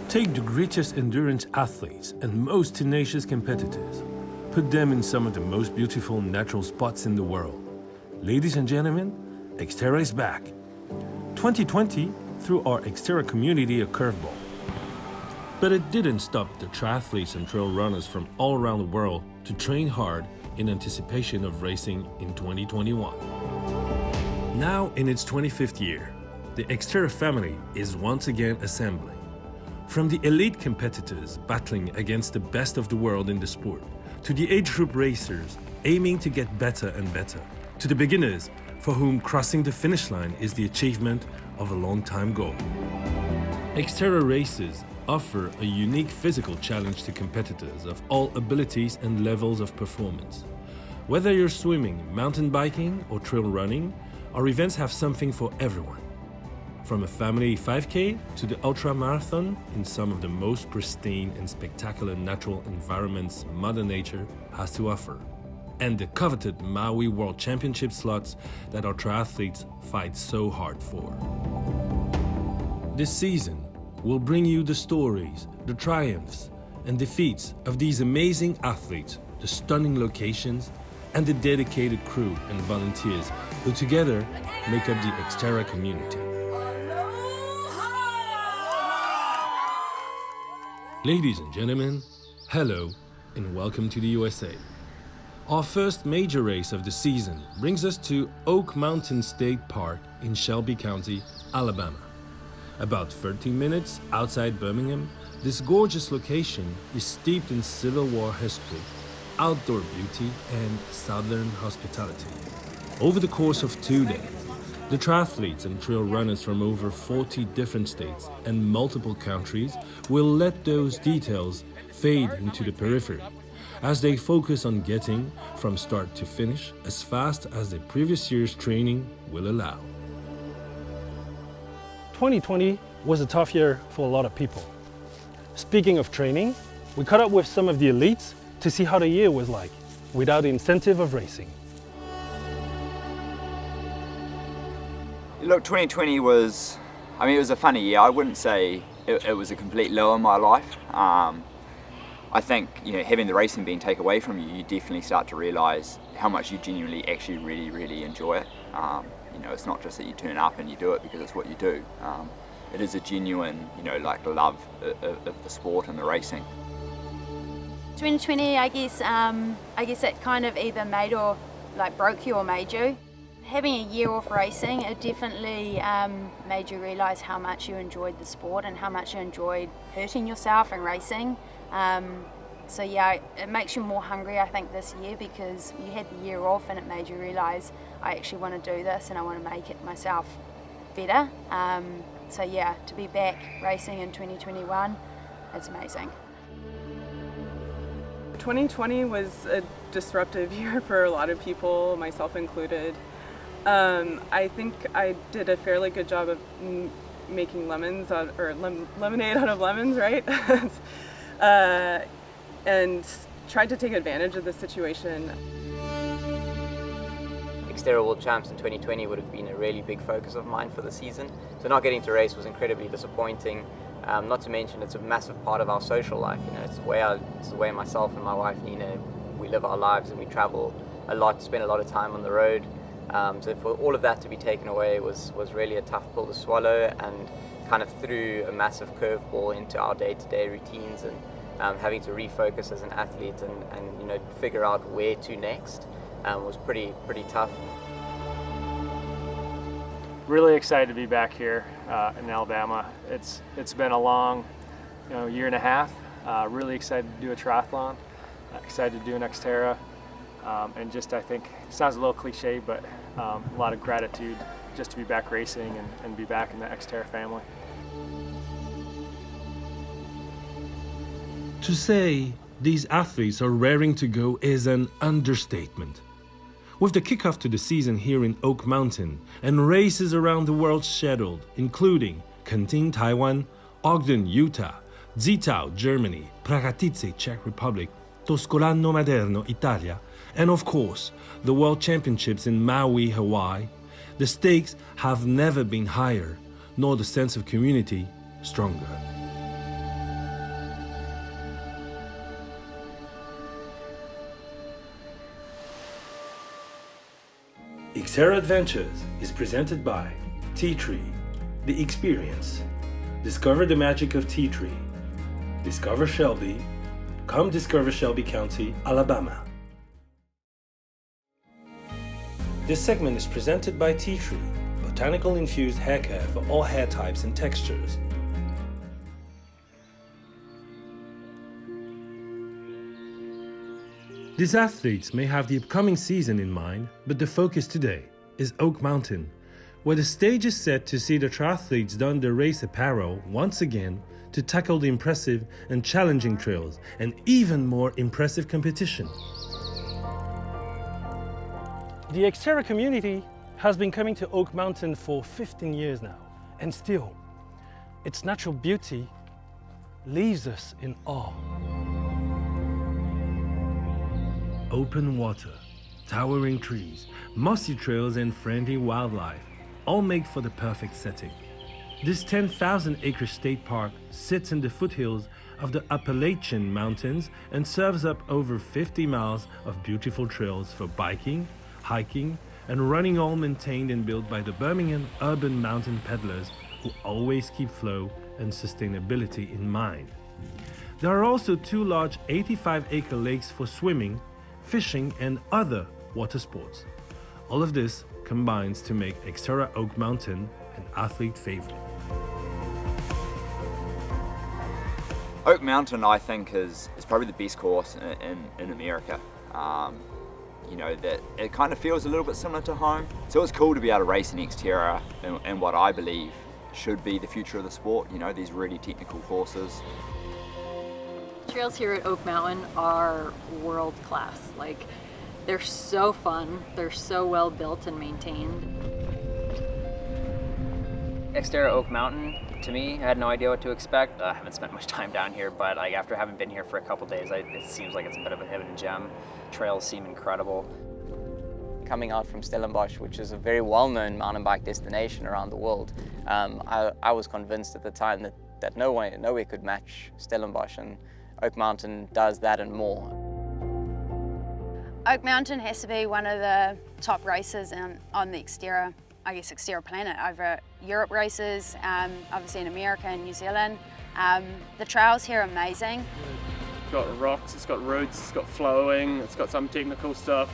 Take the greatest endurance athletes and most tenacious competitors. Put them in some of the most beautiful natural spots in the world. Ladies and gentlemen, XTERRA is back. 2020 threw our XTERRA community a curveball. But it didn't stop the triathletes and trail runners from all around the world to train hard in anticipation of racing in 2021. Now in its 25th year, the XTERRA family is once again assembling. From the elite competitors battling against the best of the world in the sport, to the age group racers aiming to get better and better, to the beginners for whom crossing the finish line is the achievement of a long-time goal. XTERRA races offer a unique physical challenge to competitors of all abilities and levels of performance. Whether you're swimming, mountain biking, or trail running, our events have something for everyone. From a family 5K to the ultra marathon in some of the most pristine and spectacular natural environments Mother Nature has to offer, and the coveted Maui World Championship slots that our triathletes fight so hard for. This season will bring you the stories, the triumphs, and defeats of these amazing athletes, the stunning locations, and the dedicated crew and volunteers who together make up the XTERRA community. Ladies and gentlemen, hello and welcome to the USA. Our first major race of the season brings us to Oak Mountain State Park in Shelby County, Alabama. About 13 minutes outside Birmingham, this gorgeous location is steeped in Civil War history, outdoor beauty, and Southern hospitality. Over the course of 2 days, the triathletes and trail runners from over 40 different states and multiple countries will let those details fade into the periphery as they focus on getting from start to finish as fast as the previous year's training will allow. 2020 was a tough year for a lot of people. Speaking of training, we caught up with some of the elites to see how the year was like without the incentive of racing. Look, 2020 was, it was a funny year. I wouldn't say it was a complete low in my life. I think, having the racing being taken away from you, you definitely start to realise how much you genuinely actually really enjoy it. It's not just that you turn up and you do it because it's what you do. It is a genuine, love of the sport and the racing. 2020, I guess it kind of either made or broke you or made you. Having a year off racing, it definitely made you realise how much you enjoyed the sport and how much you enjoyed hurting yourself and racing. So yeah, it makes you more hungry, I think, this year because you had the year off and it made you realise I actually want to do this and I want to make it myself better. So yeah, to be back racing in 2021, it's amazing. 2020 was a disruptive year for a lot of people, myself included. I think I did a fairly good job of making lemonade out of lemons, right? And tried to take advantage of the situation. XTERRA World Champs in 2020 would have been a really big focus of mine for the season. So not getting to race was incredibly disappointing. Not to mention it's a massive part of our social life. It's the way myself and my wife Nina, we live our lives and we travel a lot, spend a lot of time on the road. So for all of that to be taken away was really a tough pill to swallow and kind of threw a massive curveball into our day-to-day routines and having to refocus as an athlete and figure out where to next was pretty tough. Really excited to be back here in Alabama. It's been a long year and a half. Really excited to do a triathlon, excited to do an XTERRA, and just I think it sounds a little cliche, but a lot of gratitude just to be back racing and be back in the XTERRA family. To say these athletes are raring to go is an understatement. With the kickoff to the season here in Oak Mountain and races around the world scheduled, including Kenting, Taiwan, Ogden, Utah, Zittau, Germany, Prachatice, Czech Republic, Toscolano Maderno, Italia, and of course, the World Championships in Maui, Hawaii, the stakes have never been higher, nor the sense of community stronger. XTERRA Adventures is presented by Tea Tree, The Experience. Discover the magic of Tea Tree. Discover Shelby. Come discover Shelby County, Alabama. This segment is presented by Tea Tree, botanical infused hair care for all hair types and textures. These athletes may have the upcoming season in mind, but the focus today is Oak Mountain, where the stage is set to see the triathletes don their race apparel once again to tackle the impressive and challenging trails and even more impressive competition. The XTERRA community has been coming to Oak Mountain for 15 years now, and still, its natural beauty leaves us in awe. Open water, towering trees, mossy trails and friendly wildlife all make for the perfect setting. This 10,000-acre state park sits in the foothills of the Appalachian Mountains and serves up over 50 miles of beautiful trails for biking, hiking, and running, all maintained and built by the Birmingham urban mountain peddlers who always keep flow and sustainability in mind. There are also 2 large 85-acre lakes for swimming, fishing, and other water sports. All of this combines to make XTERRA Oak Mountain an athlete favorite. Oak Mountain, I think, is probably the best course in America. You know, that it kind of feels a little bit similar to home. So it's cool to be able to race in XTERRA and what I believe should be the future of the sport, you know, these really technical courses. Trails here at Oak Mountain are world class. Like, they're so fun, they're so well built and maintained. XTERRA Oak Mountain, to me, I had no idea what to expect. I haven't spent much time down here, but like after having been here for a couple days, it seems like it's a bit of a hidden gem. Trails seem incredible. Coming out from Stellenbosch, which is a very well-known mountain bike destination around the world, I was convinced at the time that nowhere could match Stellenbosch, and Oak Mountain does that and more. Oak Mountain has to be one of the top races on the XTERRA, I guess XTERRA Planet, over Europe races, obviously in America and New Zealand. The trails here are amazing. It's got rocks, it's got roots, it's got flowing, it's got some technical stuff.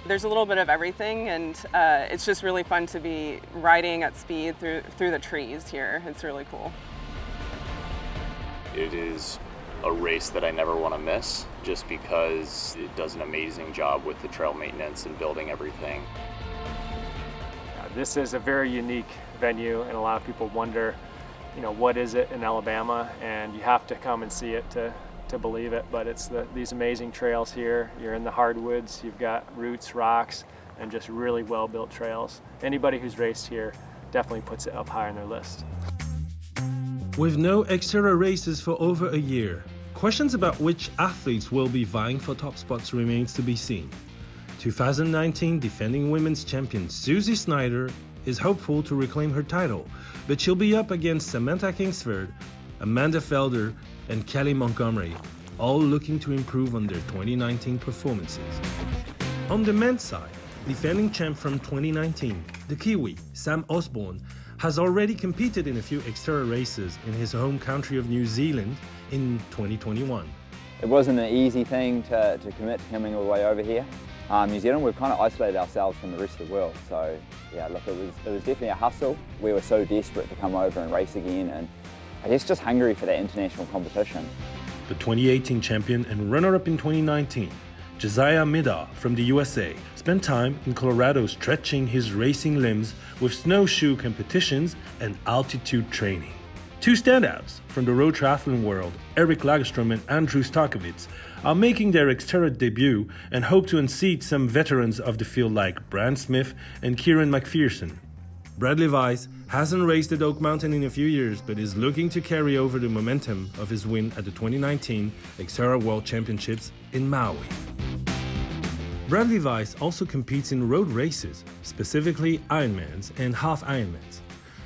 There's a little bit of everything, and it's just really fun to be riding at speed through the trees here. It's really cool. It is a race that I never want to miss, just because it does an amazing job with the trail maintenance and building everything. This is a very unique venue, and a lot of people wonder, you know, what is it in Alabama? And you have to come and see it to believe it. But it's these amazing trails here. You're in the hardwoods, you've got roots, rocks, and just really well-built trails. Anybody who's raced here definitely puts it up high on their list. With no XTERRA races for over a year, questions about which athletes will be vying for top spots remains to be seen. 2019 defending women's champion Susie Snyder is hopeful to reclaim her title, but she'll be up against Samantha Kingsford, Amanda Felder, and Kelly Montgomery, all looking to improve on their 2019 performances. On the men's side, defending champ from 2019, the Kiwi, Sam Osborne, has already competed in a few XTERRA races in his home country of New Zealand in 2021. It wasn't an easy thing to commit to coming all the way over here. New Zealand, we've kind of isolated ourselves from the rest of the world, so yeah, look, it was definitely a hustle. We were so desperate to come over and race again, and I guess just hungry for that international competition. The 2018 champion and runner-up in 2019, Josiah Middaugh from the USA, spent time in Colorado stretching his racing limbs with snowshoe competitions and altitude training. 2 standouts from the road triathlon world, Eric Lagestrom and Andrew Stakovic, are making their XTERRA debut and hope to unseat some veterans of the field like Brand Smith and Kieran McPherson. Bradley Weiss hasn't raced at Oak Mountain in a few years, but is looking to carry over the momentum of his win at the 2019 XTERRA World Championships in Maui. Bradley Weiss also competes in road races, specifically Ironmans and half Ironmans.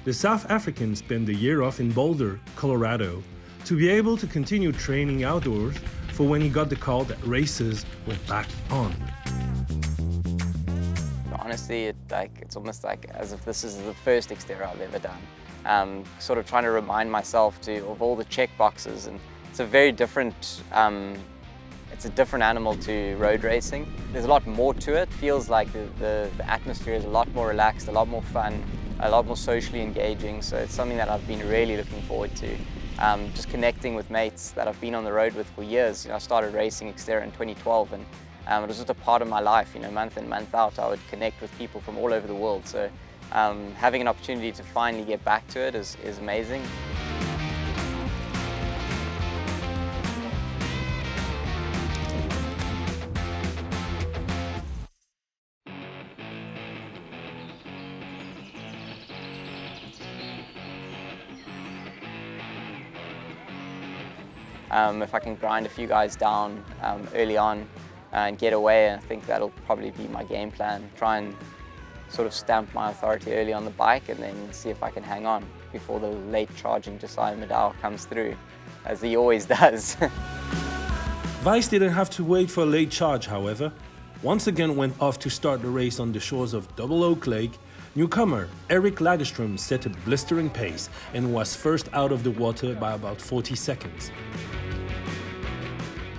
The South African spent the year off in Boulder, Colorado, to be able to continue training outdoors for when he got the call that races were back on. The honestly, it's almost like as if this is the first XTERRA I've ever done. Sort of trying to remind myself of all the check boxes, and it's a very different, it's a different animal to road racing. There's a lot more to it. Feels like the atmosphere is a lot more relaxed, a lot more fun, a lot more socially engaging. So it's something that I've been really looking forward to. Just connecting with mates that I've been on the road with for years. I started racing XTERRA in 2012, and it was just a part of my life. Month in, month out, I would connect with people from all over the world. So having an opportunity to finally get back to it is amazing. If I can grind a few guys down early on and get away, I think that'll probably be my game plan. Try and sort of stamp my authority early on the bike and then see if I can hang on before the late charging Josiah Middaugh comes through, as he always does. Weiss didn't have to wait for a late charge, however. Once again went off to start the race on the shores of Double Oak Lake. Newcomer Eric Lagestrom set a blistering pace and was first out of the water by about 40 seconds.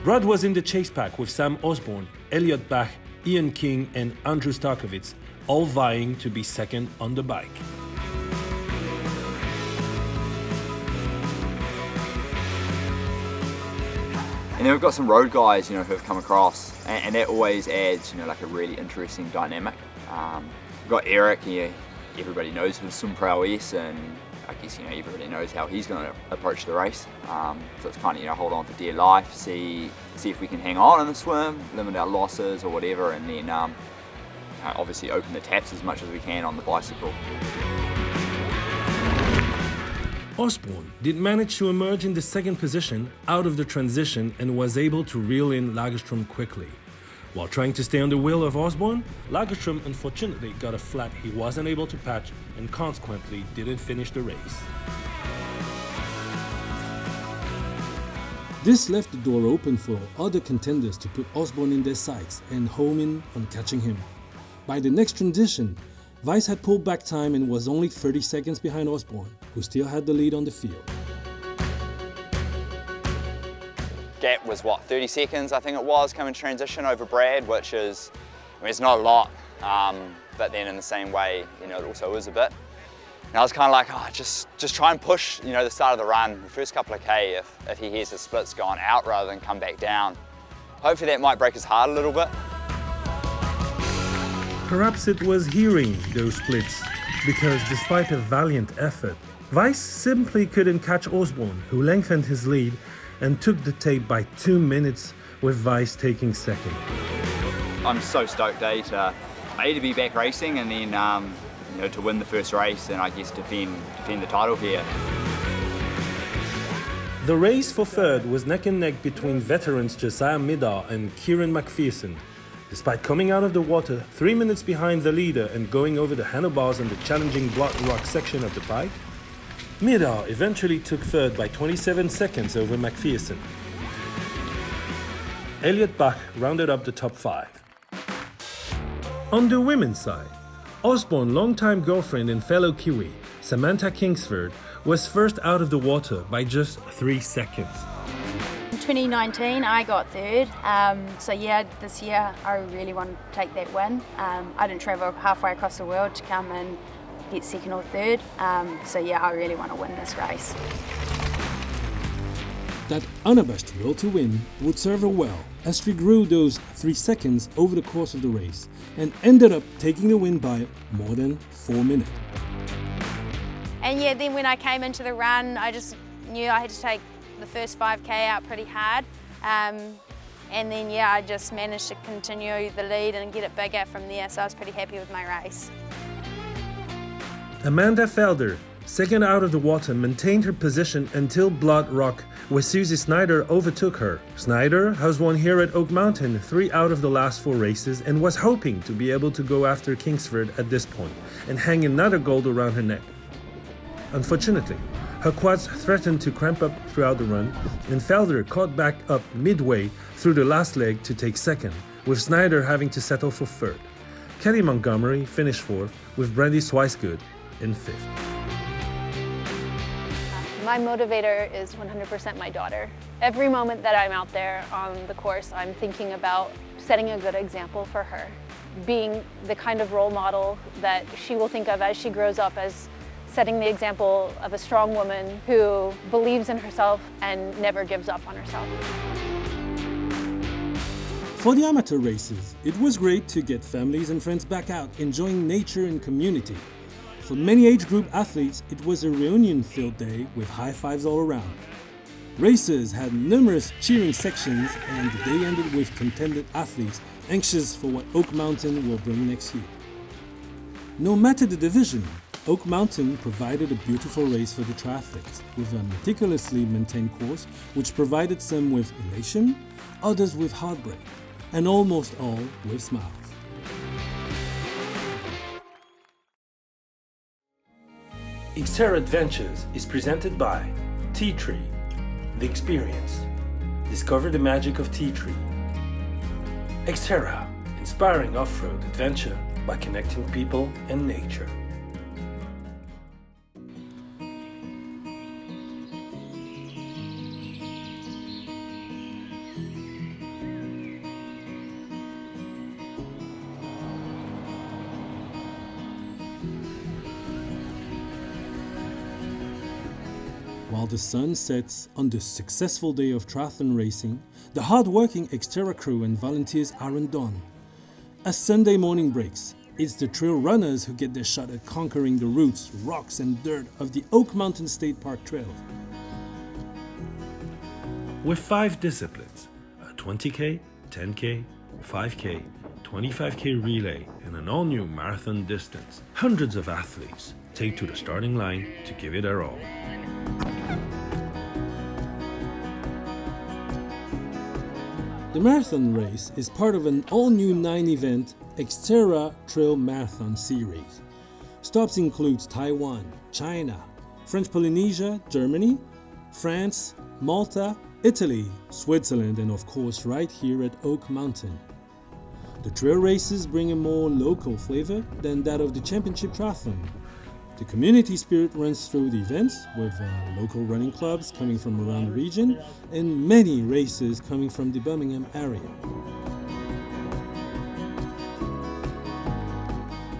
Brad was in the chase pack with Sam Osborne, Elliot Bach, Ian King and Andrew Stakovic, all vying to be second on the bike. And then we've got some road guys, who have come across, and that always adds, like a really interesting dynamic. We've got Eric, everybody knows his swim prowess, and I guess everybody knows how he's going to approach the race. So it's kind of hold on for dear life, see if we can hang on in the swim, limit our losses or whatever, and then obviously open the taps as much as we can on the bicycle. Osborne did manage to emerge in the second position out of the transition and was able to reel in Lagestrom quickly. While trying to stay on the wheel of Osborne, Lagestrom unfortunately got a flat he wasn't able to patch and consequently didn't finish the race. This left the door open for other contenders to put Osborne in their sights and home in on catching him. By the next transition, Weiss had pulled back time and was only 30 seconds behind Osborne, who still had the lead on the field. Gap was 30 seconds I think it was coming transition over Brad, which is, it's not a lot, but then in the same way, it also is a bit. And I was kind of like, just try and push, the start of the run, the first couple of K, if he hears the splits going out rather than come back down. Hopefully that might break his heart a little bit. Perhaps it was hearing those splits, because despite a valiant effort, Weiss simply couldn't catch Osborne, who lengthened his lead and took the tape by 2 minutes, with Weiss taking second. I'm so stoked, to be back racing and then to win the first race and I guess defend the title here. The race for third was neck and neck between veterans Josiah Middaugh and Kieran McPherson. Despite coming out of the water 3 minutes behind the leader and going over the handlebars on the challenging Blood Rock section of the bike, Middaugh eventually took third by 27 seconds over McPherson. Elliot Bach rounded up the top 5. On the women's side, Osborne's longtime girlfriend and fellow Kiwi, Samantha Kingsford, was first out of the water by just 3 seconds. In 2019 I got third, so this year I really want to take that win. I didn't travel halfway across the world to come and get second or third, I really want to win this race. That unabashed will to win would serve her well, as she grew those 3 seconds over the course of the race and ended up taking the win by more than 4 minutes. And then when I came into the run, I just knew I had to take the first 5K out pretty hard. I just managed to continue the lead and get it bigger from there, so I was pretty happy with my race. Amanda Felder, second out of the water, maintained her position until Blood Rock, where Susie Snyder overtook her. Snyder has won here at Oak Mountain 3 out of the last 4 races and was hoping to be able to go after Kingsford at this point and hang another gold around her neck. Unfortunately, her quads threatened to cramp up throughout the run, and Felder caught back up midway through the last leg to take second, with Snyder having to settle for third. Kelly Montgomery finished 4th, with Brandy Swicegood in 5th. My motivator is 100% my daughter. Every moment that I'm out there on the course, I'm thinking about setting a good example for her, being the kind of role model that she will think of as she grows up, as setting the example of a strong woman who believes in herself and never gives up on herself. For the amateur races, it was great to get families and friends back out enjoying nature and community. For many age group athletes, it was a reunion-filled day with high fives all around. Racers had numerous cheering sections, and the day ended with contented athletes anxious for what Oak Mountain will bring next year. No matter the division, Oak Mountain provided a beautiful race for the triathletes, with a meticulously maintained course which provided some with elation, others with heartbreak, and almost all with smiles. XTERRA Adventures is presented by Tea Tree, The Experience. Discover the magic of Tea Tree. XTERRA, inspiring off-road adventure by connecting people and nature. While the sun sets on the successful day of triathlon racing, the hard-working XTERRA crew and volunteers aren't done. As Sunday morning breaks, it's the trail runners who get their shot at conquering the roots, rocks and dirt of the Oak Mountain State Park Trail. With 5 disciplines, a 20K, 10K, 5K, 25K relay, and an all-new marathon distance, hundreds of athletes take to the starting line to give it their all. The marathon race is part of an all-new 9-event XTERRA Trail Marathon Series. Stops includes Taiwan, China, French Polynesia, Germany, France, Malta, Italy, Switzerland, and of course right here at Oak Mountain. The trail races bring a more local flavor than that of the championship triathlon. The community spirit runs through the events, with local running clubs coming from around the region and many races coming from the Birmingham area.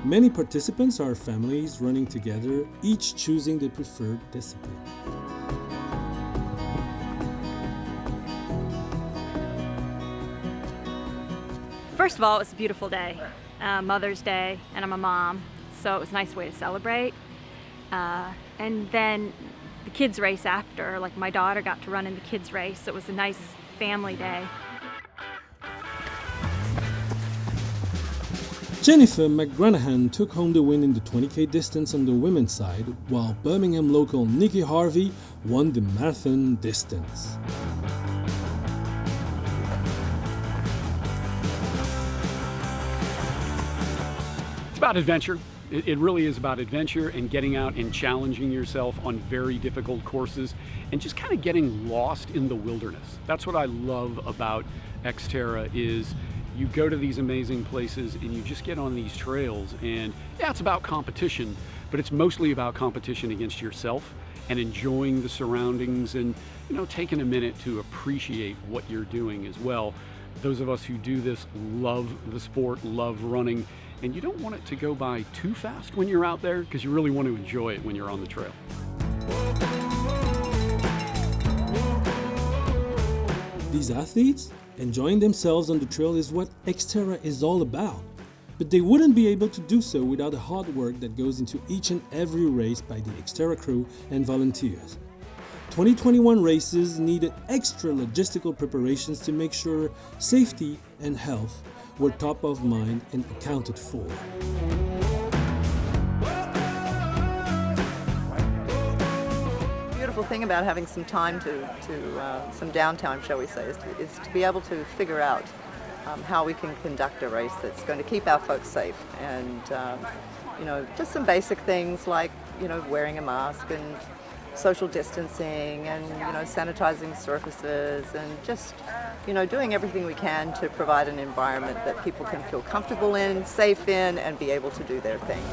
Many participants are families running together, each choosing their preferred discipline. First of all, it was a beautiful day, Mother's Day, and I'm a mom, so it was a nice way to celebrate. And then the kids race after, like my daughter got to run in the kids race, so it was a nice family day. Jennifer McGranahan took home the win in the 20K distance on the women's side, while Birmingham local Nikki Harvey won the marathon distance. It's about adventure. It really is about adventure and getting out and challenging yourself on very difficult courses and just kind of getting lost in the wilderness. That's what I love about XTERRA is you go to these amazing places and you just get on these trails, and yeah, it's about competition, but it's mostly about competition against yourself and enjoying the surroundings and, you know, taking a minute to appreciate what you're doing as well. Those of us who do this love the sport, love running, and you don't want it to go by too fast when you're out there because you really want to enjoy it when you're on the trail. These athletes enjoying themselves on the trail is what XTERRA is all about. But they wouldn't be able to do so without the hard work that goes into each and every race by the XTERRA crew and volunteers. 2021 races needed extra logistical preparations to make sure safety and health were top of mind and accounted for. The beautiful thing about having some time some downtime, shall we say, is to be able to figure out how we can conduct a race that's going to keep our folks safe, and you know, just some basic things like, you know, wearing a mask and social distancing and sanitizing surfaces and just doing everything we can to provide an environment that people can feel comfortable in, safe in, and be able to do their thing.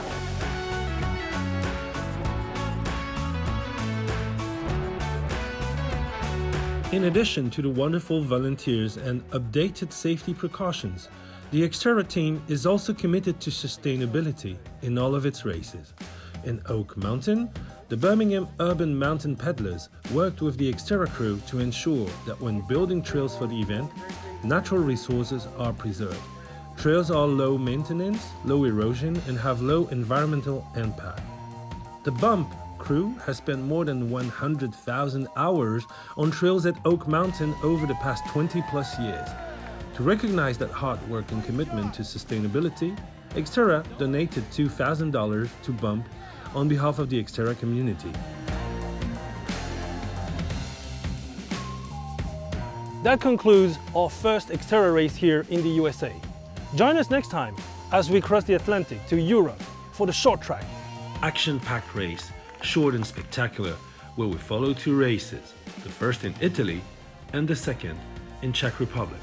In addition to the wonderful volunteers and updated safety precautions, the XTERRA team is also committed to sustainability in all of its races. In Oak Mountain, the Birmingham Urban Mountain Peddlers worked with the XTERRA crew to ensure that when building trails for the event, natural resources are preserved. Trails are low maintenance, low erosion, and have low environmental impact. The Bump crew has spent more than 100,000 hours on trails at Oak Mountain over the past 20 plus years. To recognize that hard work and commitment to sustainability, XTERRA donated $2,000 to Bump on behalf of the XTERRA community. That concludes our first XTERRA race here in the USA. Join us next time as we cross the Atlantic to Europe for the short track. Action-packed race, short and spectacular, where we follow two races, the first in Italy and the second in Czech Republic.